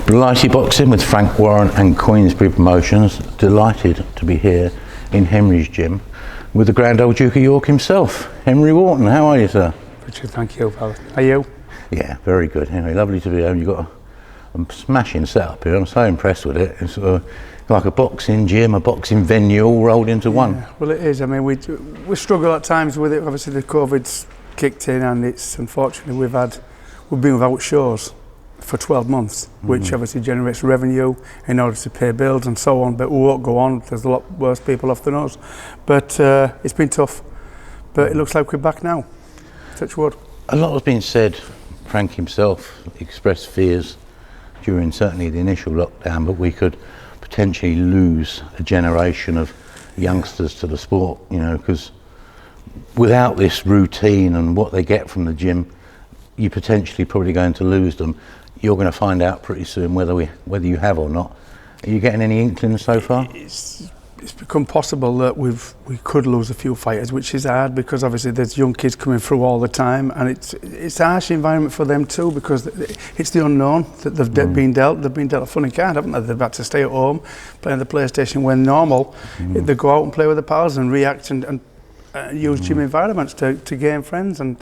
Blighty Boxing with Frank Warren and Queensbury Promotions. Delighted to be here in Henry's gym with the Grand Old Duke of York himself, Henry Wharton. How are you, sir? Richard, thank you, pal. Are you? Yeah, very good, Henry. Lovely to be here. You've got a smashing setup here. I'm so impressed with it. It's like a boxing gym, a boxing venue, all rolled into one. Well, it is. I mean, we struggle at times with it. Obviously, the COVID's kicked in, and it's unfortunately we've been without shows for 12 months, which obviously generates revenue in order to pay bills and so on, but we won't go on. There's a lot worse people off than us. But it's been tough, but it looks like we're back now. Touch wood. A lot has been said. Frank himself expressed fears during certainly the initial lockdown, but we could potentially lose a generation of youngsters to the sport, you know, because without this routine and what they get from the gym, you're potentially probably going to lose them. You're going to find out pretty soon whether you have or not. Are you getting any inklings so far? It's become possible that we could lose a few fighters, which is hard because obviously there's young kids coming through all the time, and it's a harsh environment for them too because it's the unknown that they've been dealt a funny card, haven't they? They've had to stay at home playing the PlayStation when normal. They go out and play with their pals and react and use gym environments to gain friends and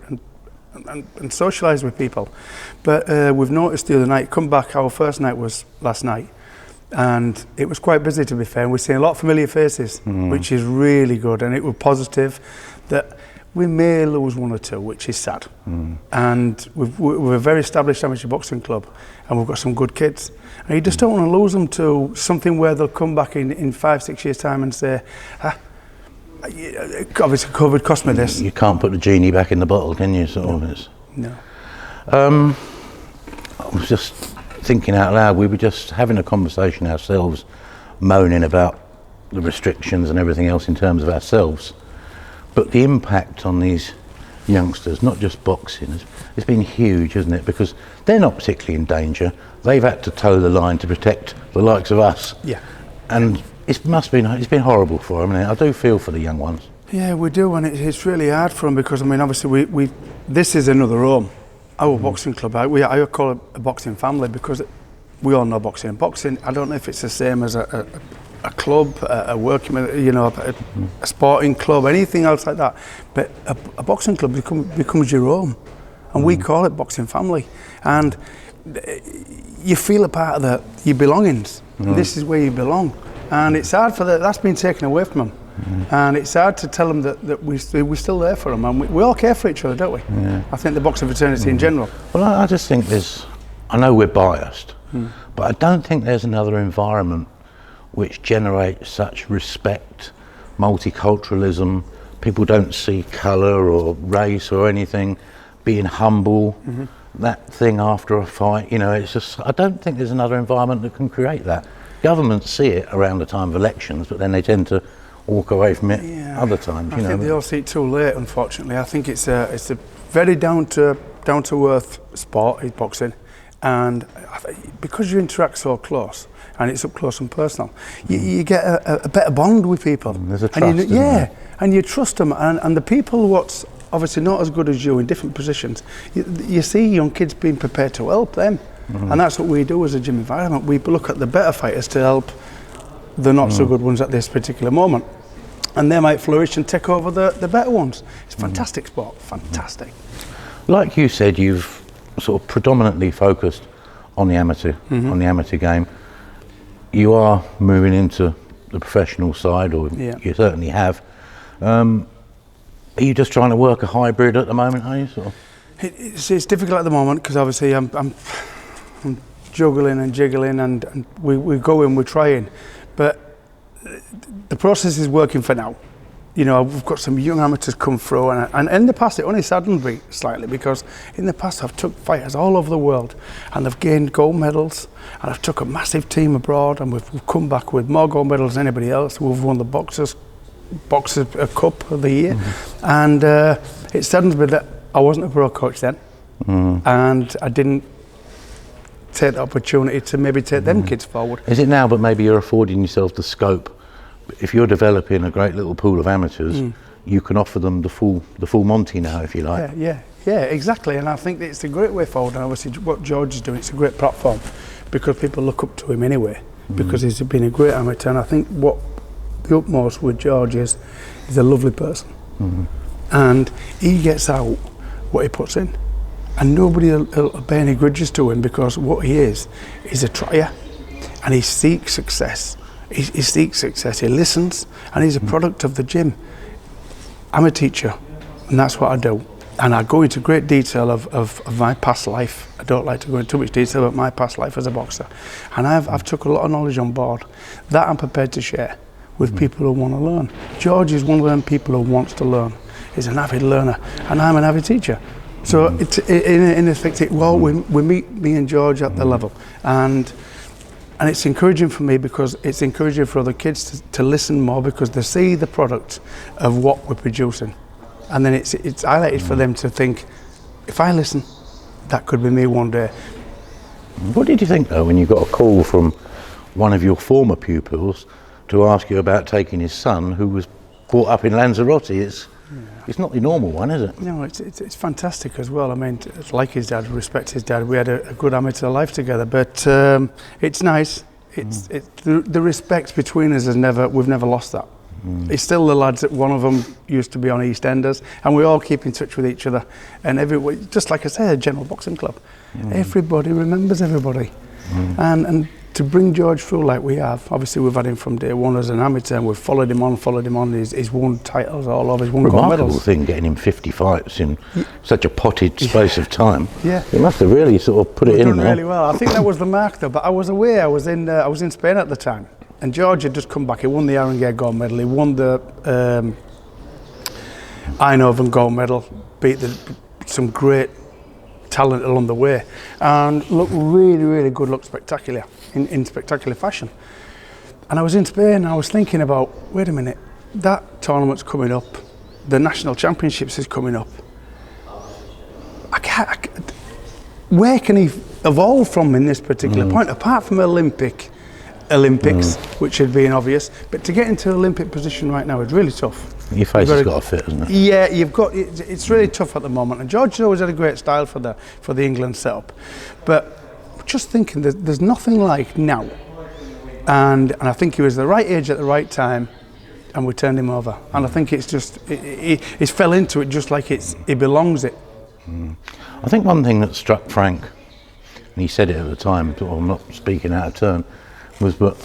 socialise with people. But we've noticed the other night, come back, our first night was last night, and it was quite busy, to be fair, and we're seeing a lot of familiar faces, which is really good, and it was positive that we may lose one or two, which is sad. And we're a very established amateur boxing club, and we've got some good kids, and you just don't want to lose them to something where they'll come back in 5-6 years time and say, obviously COVID cost me this. You can't put the genie back in the bottle, can you? No. I was just thinking out loud, we were just having a conversation ourselves, moaning about the restrictions and everything else in terms of ourselves. But the impact on these youngsters, not just boxing, it's been huge, isn't it? Because they're not particularly in danger. They've had to toe the line to protect the likes of us. Yeah. And it's been horrible for them, and I do feel for the young ones. Yeah, we do, and it's really hard for them because I mean, obviously, this is another home. Our boxing club, I call it a boxing family because we all know boxing. Boxing, I don't know if it's the same as a club, a working, you know, a sporting club, anything else like that. But a boxing club becomes your home, and we call it boxing family. And you feel a part of your belongings. This is where you belong. And it's hard for that's been taken away from them. And it's hard to tell them that we're still there for them, and we all care for each other, don't we? Yeah. I think the boxing fraternity in general. Well, I just think I know we're biased, but I don't think there's another environment which generates such respect, multiculturalism. People don't see colour or race or anything, being humble, that thing after a fight, you know, it's just, I don't think there's another environment that can create that. Governments see it around the time of elections, but then they tend to walk away from it other times. I think they all see it too late, unfortunately. I think it's a very down to earth sport, is boxing, and because you interact so close and it's up close and personal, you get a better bond with people. There's a trust, and you trust them, and the people what's obviously not as good as you in different positions, you see young kids being prepared to help them. And that's what we do as a gym environment. We look at the better fighters to help the not so good ones at this particular moment, and they might flourish and take over the better ones. It's a fantastic sport, fantastic. Like you said, you've sort of predominantly focused on the amateur game. You are moving into the professional side, or you certainly have. Are you just trying to work a hybrid at the moment, are you? Sort of? It's difficult at the moment because obviously I'm juggling and jiggling, and we go in, we're trying, but the process is working for now. You know, we've got some young amateurs come through, and in the past it only saddened me slightly because in the past I've took fighters all over the world and they've gained gold medals, and I've took a massive team abroad, and we've come back with more gold medals than anybody else. We've won the Boxers Cup of the year, and it saddens me that I wasn't a pro coach then, and I didn't take the opportunity to maybe take them kids forward. Is it now, but maybe you're affording yourself the scope? If you're developing a great little pool of amateurs, you can offer them the full Monty now, if you like. Yeah, exactly. And I think it's a great way forward. And obviously, what George is doing, it's a great platform because people look up to him anyway, because he's been a great amateur. And I think what the utmost with George is he's a lovely person. And he gets out what he puts in. And nobody will bear any grudges to him, because what he is a trier, and he seeks success. He seeks success, he listens, and he's a product of the gym. I'm a teacher, and that's what I do. And I go into great detail of my past life. I don't like to go into too much detail about my past life as a boxer. And I've took a lot of knowledge on board that I'm prepared to share with people who want to learn. George is one of them people who wants to learn. He's an avid learner, and I'm an avid teacher. So in effect, we meet me and George at the level, and it's encouraging for me, because it's encouraging for other kids to listen more, because they see the product of what we're producing, and then it's highlighted for them to think, if I listen, that could be me one day. What did you think though when you got a call from one of your former pupils to ask you about taking his son, who was brought up in Lanzarote? It's not the normal one, is it? No, it's fantastic as well. I mean, it's like his dad, respect his dad. We had a good amateur life together, but it's nice. The respect between us we've never lost that. It's still the lads that one of them used to be on EastEnders, and we all keep in touch with each other. And just like I said, a general boxing club. Everybody remembers everybody, and to bring George through like we have, obviously we've had him from day one as an amateur, and we've followed him on. He's won titles all over, he's won gold medals. Remarkable thing, getting him 50 fights in such a potted space of time. Yeah, he must have really sort of put it in done there. Really well. I think that was the mark though. But I was away. I was in Spain at the time, and George had just come back. He won the Arangay gold medal. He won the Eindhoven gold medal. Beat some great talent along the way, and looked really, really good, looked spectacular in spectacular fashion. And I was in Spain, and I was thinking about, wait a minute, that tournament's coming up, the national championships is coming up. Where can he evolve from in this particular point, apart from Olympics, which had been obvious, but to get into an Olympic position right now is really tough. Your face has got to fit, hasn't it? Yeah, it's really tough at the moment. And George always had a great style for the England setup. But just thinking, there's nothing like now. And I think he was the right age at the right time, and we turned him over. And I think it's just, he fell into it just like he belongs it. I think one thing that struck Frank, and he said it at the time, sort of, I'm not speaking out of turn, was that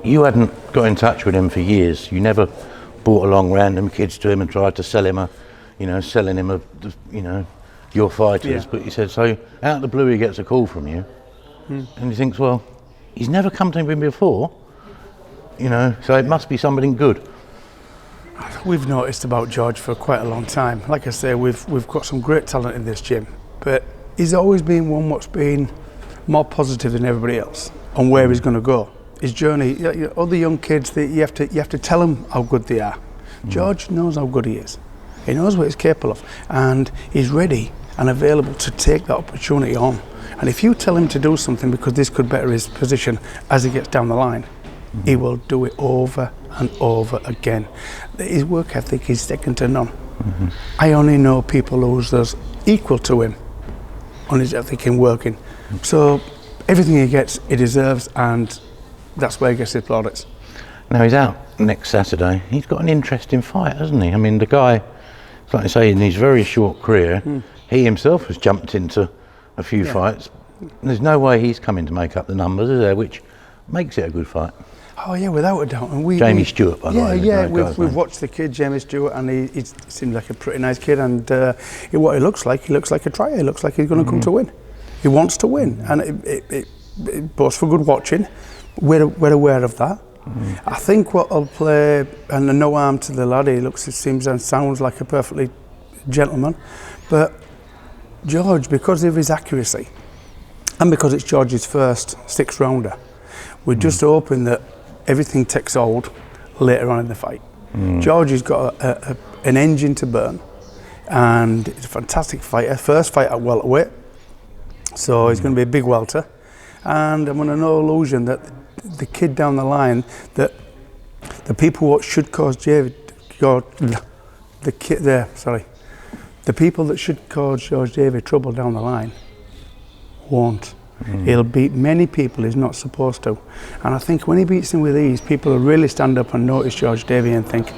you hadn't got in touch with him for years. You never brought along random kids to him and tried to sell him selling him your fighters. Yeah. But he said, so out of the blue he gets a call from you, and he thinks, well, he's never come to him before, so it must be something good. We've noticed about George for quite a long time. Like I say, we've got some great talent in this gym, but he's always been one what's been more positive than everybody else on where he's going to go. His journey, other young kids, you have to tell them how good they are. George knows how good he is. He knows what he's capable of, and he's ready and available to take that opportunity on. And if you tell him to do something because this could better his position as he gets down the line, he will do it over and over again. His work ethic is second to none. I only know people who's equal to him on his ethic in working. So everything he gets, he deserves, and that's where he gets his plaudits. Now he's out next Saturday. He's got an interesting fight, hasn't he? I mean, the guy, like I say, in his very short career, he himself has jumped into a few fights. There's no way he's coming to make up the numbers, is there? Which makes it a good fight. Oh yeah, without a doubt. And Jamie Stewart, by the way. Yeah, we've watched the kid, Jamie Stewart, and he seems like a pretty nice kid. And what he looks like a trier. He looks like he's going to come to win. He wants to win, and it bodes for good watching. We're aware of that. I think what I'll play, and no harm to the lad, he seems and sounds like a perfectly gentleman, but George, because of his accuracy, and because it's George's first six-rounder, we're just hoping that everything takes hold later on in the fight. George has got an engine to burn, and he's a fantastic fighter, first fight at welterweight, so he's going to be a big welter, and I'm under no illusion that the kid down the line, that the people what should cause the people that should cause George Davey trouble down the line won't. He'll beat many people he's not supposed to. And I think when he beats him with ease, people will really stand up and notice George Davey and think,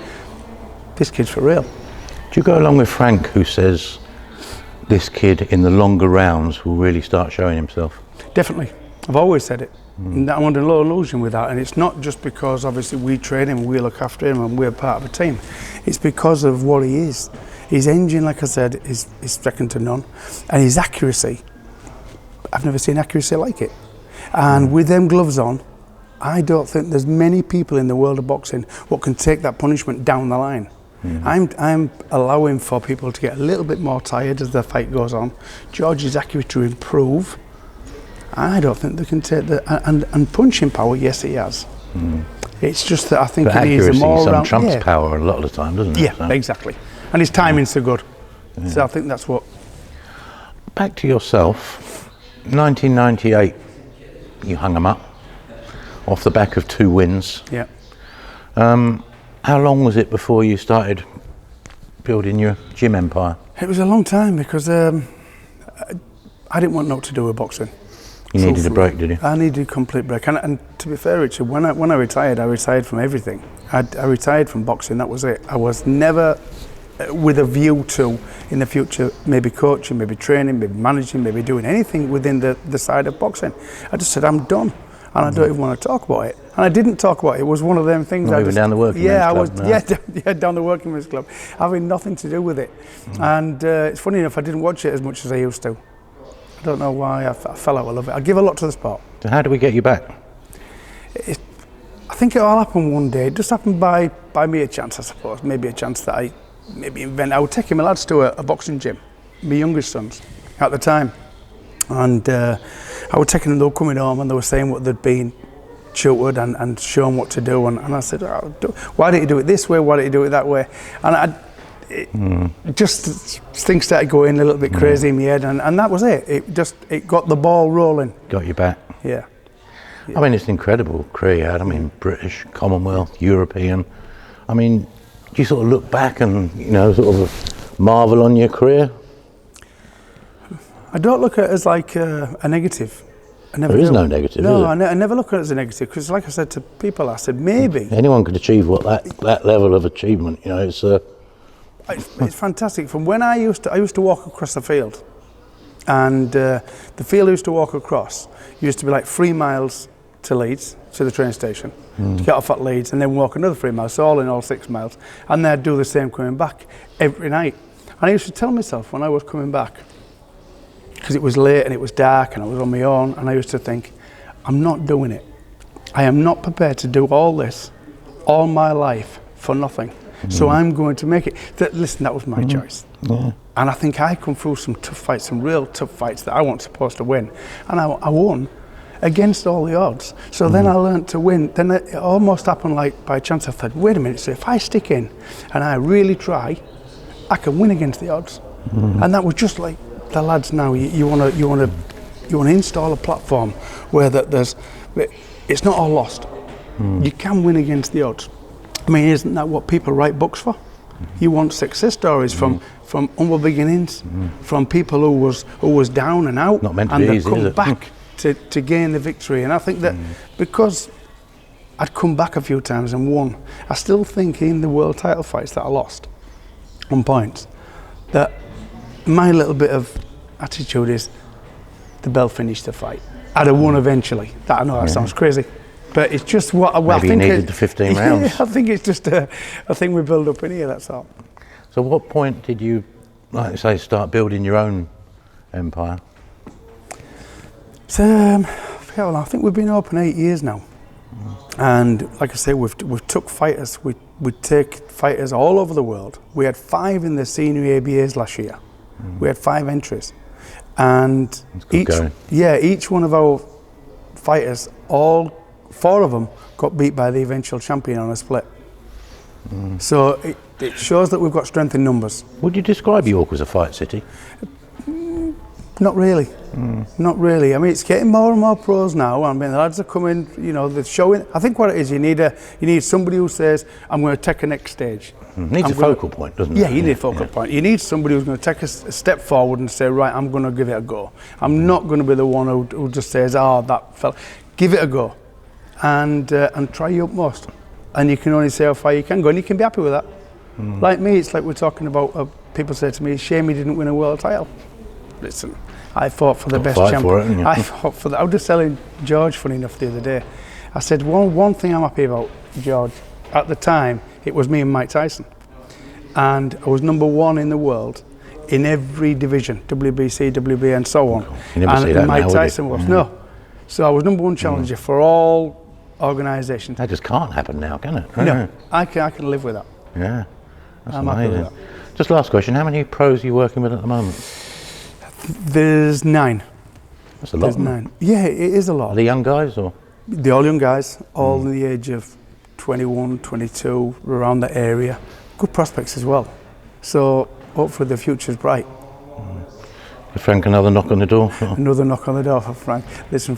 this kid's for real. Do you go along with Frank, who says this kid in the longer rounds will really start showing himself? Definitely. I've always said it. And I'm under no illusion with that. And it's not just because obviously we train him, we look after him and we're part of a team. It's because of what he is. His engine, like I said, is second to none. And his accuracy, I've never seen accuracy like it. And with them gloves on, I don't think there's many people in the world of boxing what can take that punishment down the line. I'm allowing for people to get a little bit more tired as the fight goes on. George's accuracy to improve. I don't think they can take the and punching power. Yes, he has. It's just that I think but he needs a more accuracy trumps power a lot of the time, doesn't it? Yeah, so. Exactly. And his timing's so good. Yeah. So I think that's what. Back to yourself. 1998, you hung him up off the back of 2 wins. Yeah. How long was it before you started building your gym empire? It was a long time because I didn't want naught to do with boxing. You needed a break, did you? I needed a complete break. And to be fair, Richard, when I retired from everything. I retired from boxing, that was it. I was never with a view to, in the future, maybe coaching, maybe training, maybe managing, maybe doing anything within the side of boxing. I just said, I'm done. And I don't even want to talk about it. And I didn't talk about it. It was one of them things. Not even down the working men's club? Yeah, down the working men's club. Having nothing to do with it. And it's funny enough, I didn't watch it as much as I used to. I don't know why, I fell out of love it. I give a lot to the sport. So how do we get you back? I think it all happened one day. It just happened by me a chance, I suppose. Maybe a chance that I maybe invent. I was taking my lads to a boxing gym, my youngest sons, at the time. And I was taking them, they were coming home and they were saying what they'd been tutored and shown what to do. And I said, why don't you do it this way? Why don't you do it that way? And just things started going a little bit crazy in my head, and that was it. It got the ball rolling. Got you back. Yeah. I mean, it's an incredible career you had. I mean, British, Commonwealth, European. I mean, do you sort of look back and, sort of marvel on your career? I don't look at it as like a negative. There is no negative, no, is I never look at it as a negative, because like I said to people, I said maybe. Anyone could achieve that level of achievement, it's... It's fantastic. From when I used to walk across the field, and the field I used to walk across used to be like 3 miles to Leeds, to the train station, to get off at Leeds, and then walk another 3 miles, so all in all 6 miles, and then I'd do the same coming back every night. And I used to tell myself when I was coming back, because it was late and it was dark and I was on my own, and I used to think, I'm not doing it. I am not prepared to do all this, all my life, for nothing. So I'm going to make it. Listen, that was my choice. Yeah. And I think I come through some tough fights, some real tough fights that I wasn't supposed to win. And I won against all the odds. So then I learned to win. Then it almost happened like by chance. I thought, wait a minute, so if I stick in and I really try, I can win against the odds. And that was just like the lads now. You want to install a platform where it's not all lost. You can win against the odds. I mean, isn't that what people write books for? You want success stories from humble beginnings, from people who was down and out, not meant to and be they easy, come back to gain the victory. And I think that because I'd come back a few times and won, I still think in the world title fights that I lost on points, that my little bit of attitude is the bell finished the fight. I'd have won eventually. I know that sounds crazy. But it's just what I think. Maybe you needed the 15 rounds. Yeah, I think it's just a thing we build up in here, that's all. So what point did you, like you say, start building your own empire? So, I think we've been open 8 years now. And like I say, we've took fighters, we take fighters all over the world. We had 5 in the senior ABAs last year. We had 5 entries. And each one of our fighters, all 4 of them got beat by the eventual champion on a split. So it shows that we've got strength in numbers. Would you describe York as a fight city? Not really. Not really. I mean, it's getting more and more pros now. I mean, the lads are coming, you know, they're showing. I think what it is, you need somebody who says, I'm going to take a next stage. Needs a focal point, doesn't it? Yeah, you need a focal point. You need somebody who's going to take a step forward and say, right, I'm going to give it a go. I'm not going to be the one who just says, oh, that fell. Give it a go and try your utmost. And you can only say how far you can go, and you can be happy with that. Like me, it's like we're talking about, people say to me, shame he didn't win a world title. Listen, I fought for the best champion. I fought for I was just telling George, funny enough, the other day. I said, one thing I'm happy about, George, at the time, it was me and Mike Tyson. And I was number 1 in the world in every division, WBC, WBA, and so on. You never see that Mike now, Tyson was. No. So I was number 1 challenger for all organisations. That just can't happen now, can it? No, I can live with that. Yeah, that's I'm happy amazing. with that. Just last question, how many pros are you working with at the moment? There's 9. That's a lot. There's 9. Yeah, it is a lot. Are they young guys or? They're all young guys, all in the age of 21, 22, around that area. Good prospects as well. So hopefully the future's bright. Give Frank another knock on the door? Another knock on the door for Frank. Listen,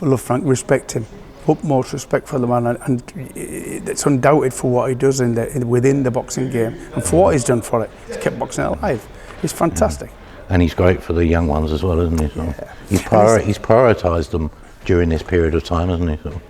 I love Frank, respect him. Utmost respect for the man, and it's undoubted for what he does within the boxing game and for what he's done for it. He's kept boxing alive. He's fantastic. And he's great for the young ones as well, isn't he? So Yeah. he's prioritised them during this period of time, hasn't he? So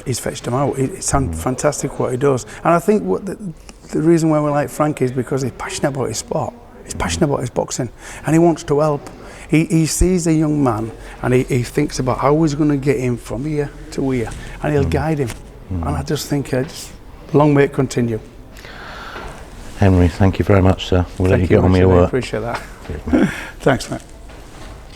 He's fetched them out. It's fantastic what he does. And I think what the reason why we like Frank is because he's passionate about his sport. He's passionate about his boxing, and he wants to help. He sees a young man, and he thinks about how he's going to get him from here to here, and he'll guide him. And I just think long may it continue. Henry, thank you very much, sir. We'll let you get on with your I work. appreciate that. Cheers, mate. Thanks, mate.